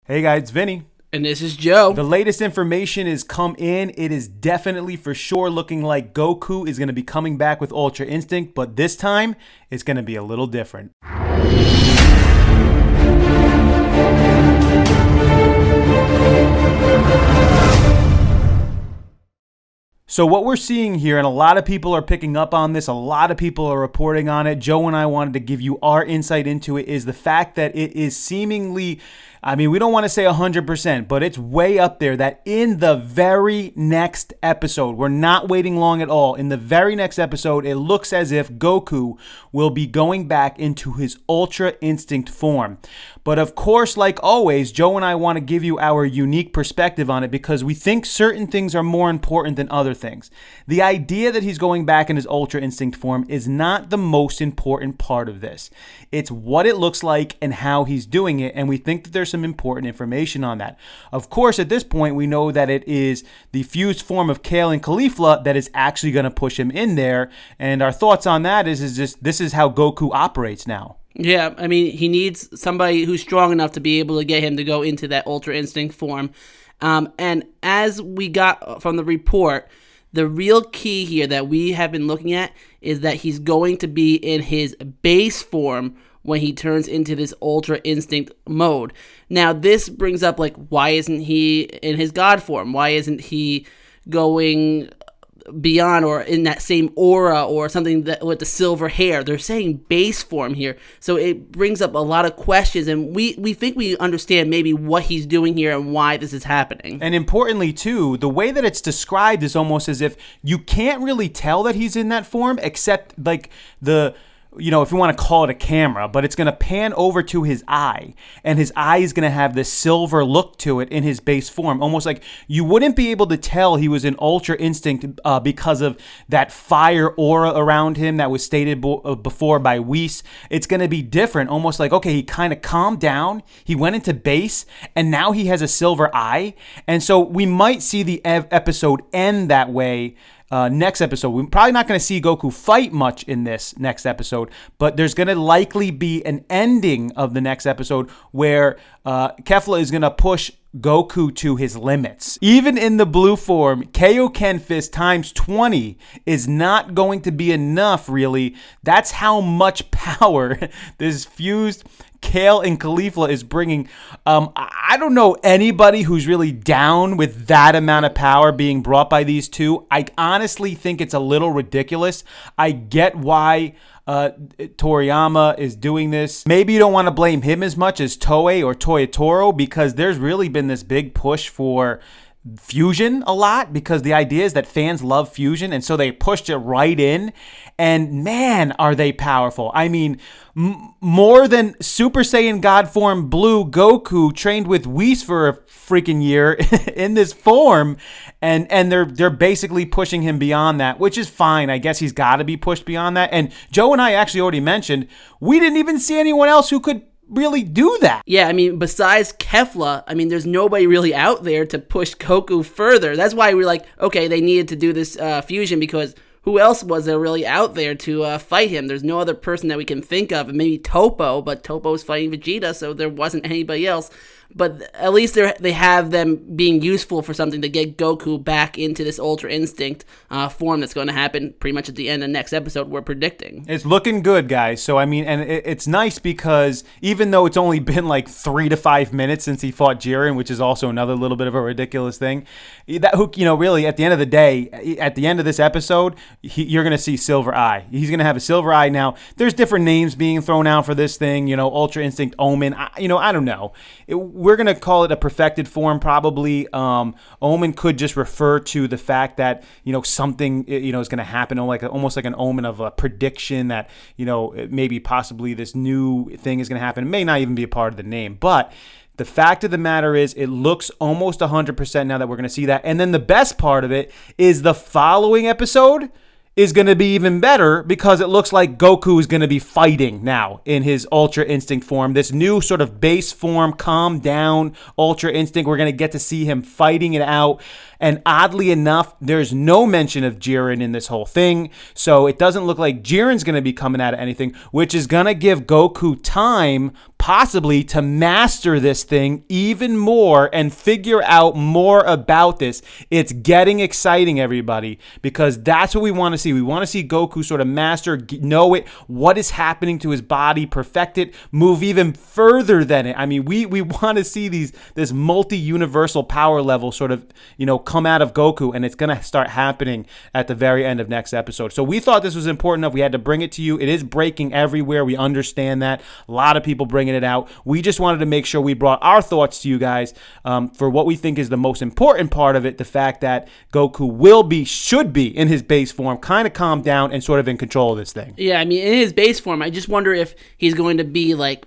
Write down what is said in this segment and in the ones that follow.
Hey guys, it's Vinny. And this is Joe. The latest information is come in. It is definitely for sure looking like Goku is going to be coming back with Ultra Instinct, but this time it's going to be a little different. So what we're seeing here, and a lot of people are picking up on this, a lot of people are reporting on it, Joe and I wanted to give you our insight into it, is the fact that it is seemingly, we don't want to say 100%, but it's way up there that in the very next episode, we're not waiting long at all, in the very next episode, it looks as if Goku will be going back into his Ultra Instinct form. But of course, like always, Joe and I want to give you our unique perspective on it because we think certain things are more important than other things. The idea that he's going back in his Ultra Instinct form is not the most important part of this. It's what it looks like and how he's doing it, and we think that there's some important information on that. Of course, at this point, we know that it is the fused form of Kale and Caulifla that is actually going to push him in there, and our thoughts on that is just this is how Goku operates now. Yeah, he needs somebody who's strong enough to be able to get him to go into that Ultra Instinct form. And as we got from the report, the real key here that we have been looking at is that he's going to be in his base form when he turns into this Ultra Instinct mode. Now, this brings up, why isn't he in his God form? Why isn't he going beyond or in that same aura or something that with the silver hair? They're saying base form here, so it brings up a lot of questions, and we think we understand maybe what he's doing here and why this is happening. And importantly too, the way that it's described is almost as if you can't really tell that he's in that form except if you want to call it a camera, but it's going to pan over to his eye, and his eye is going to have this silver look to it in his base form, almost like you wouldn't be able to tell he was in Ultra Instinct because of that fire aura around him that was stated before by Whis. It's going to be different, almost like, okay, he kind of calmed down, he went into base, and now he has a silver eye, and so we might see the episode end that way. Next episode, we're probably not going to see Goku fight much in this next episode, but there's going to likely be an ending of the next episode where Kefla is going to push Goku to his limits. Even in the blue form, Kaioken Fist times 20 is not going to be enough, really. That's how much power this fused Kale and Caulifla is bringing. I don't know anybody who's really down with that amount of power being brought by these two. I honestly think it's a little ridiculous. I get why Toriyama is doing this. Maybe you don't want to blame him as much as Toei or Toyotaro because there's really been this big push for fusion a lot because the idea is that fans love fusion, and so they pushed it right in, and man, are they powerful. More than Super Saiyan God form Blue Goku trained with Whis for a freaking year in this form, and they're basically pushing him beyond that, which is fine. I guess he's got to be pushed beyond that, and Joe and I actually already mentioned we didn't even see anyone else who could really do that. Yeah, besides Kefla, there's nobody really out there to push Goku further. That's why we're like, okay, they needed to do this fusion because who else was there really out there to fight him? There's no other person that we can think of, and maybe Toppo, but Toppo's fighting Vegeta, so there wasn't anybody else. But at least they have them being useful for something to get Goku back into this Ultra Instinct form that's going to happen pretty much at the end of the next episode, we're predicting. It's looking good, guys. So, and it's nice because even though it's only been 3 to 5 minutes since he fought Jiren, which is also another little bit of a ridiculous thing, really, at the end of the day, at the end of this episode, you're going to see Silver Eye. He's going to have a Silver Eye now. There's different names being thrown out for this thing, Ultra Instinct Omen. I don't know. We're going to call it a perfected form probably. Omen could just refer to the fact that, something, is going to happen, almost like an omen of a prediction that, maybe possibly this new thing is going to happen. It may not even be a part of the name, but the fact of the matter is it looks almost 100% now that we're going to see that. And then the best part of it is the following episode is going to be even better because it looks like Goku is going to be fighting now in his Ultra Instinct form. This new sort of base form, calm down Ultra Instinct. We're going to get to see him fighting it out. And oddly enough, there's no mention of Jiren in this whole thing. So it doesn't look like Jiren's going to be coming out of anything, which is going to give Goku time possibly to master this thing even more and figure out more about this. It's getting exciting, everybody, because that's what we want to see. We want to see Goku sort of master, know it, what is happening to his body, perfect it, move even further than it. I mean, we want to see this multi-universal power level sort of, come out of Goku, and it's going to start happening at the very end of next episode. So we thought this was important enough. We had to bring it to you. It is breaking everywhere. We understand that. A lot of people bringing it out. We just wanted to make sure we brought our thoughts to you guys for what we think is the most important part of it, the fact that Goku should be in his base form, kind of calmed down and sort of in control of this thing. Yeah, I mean, in his base form, I just wonder if he's going to be like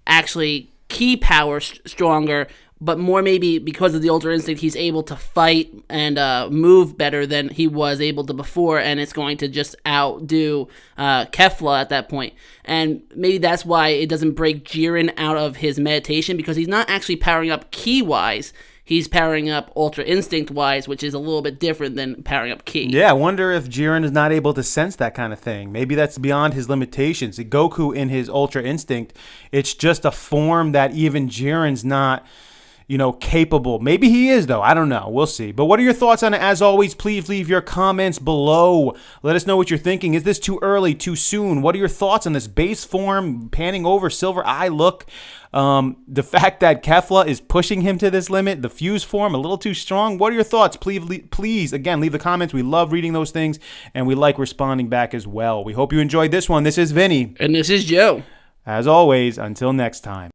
actually key power stronger, but more maybe because of the Ultra Instinct, he's able to fight and move better than he was able to before, and it's going to just outdo Kefla at that point. And maybe that's why it doesn't break Jiren out of his meditation, because he's not actually powering up ki-wise. He's powering up Ultra Instinct-wise, which is a little bit different than powering up ki. Yeah, I wonder if Jiren is not able to sense that kind of thing. Maybe that's beyond his limitations. Goku in his Ultra Instinct, it's just a form that even Jiren's not capable. Maybe he is, though. I don't know. We'll see. But what are your thoughts on it? As always, please leave your comments below. Let us know what you're thinking. Is this too early, too soon? What are your thoughts on this base form, panning over, silver eye look? The fact that Kefla is pushing him to this limit, the fuse form, a little too strong. What are your thoughts? Please, again, leave the comments. We love reading those things, and we like responding back as well. We hope you enjoyed this one. This is Vinny. And this is Joe. As always, until next time.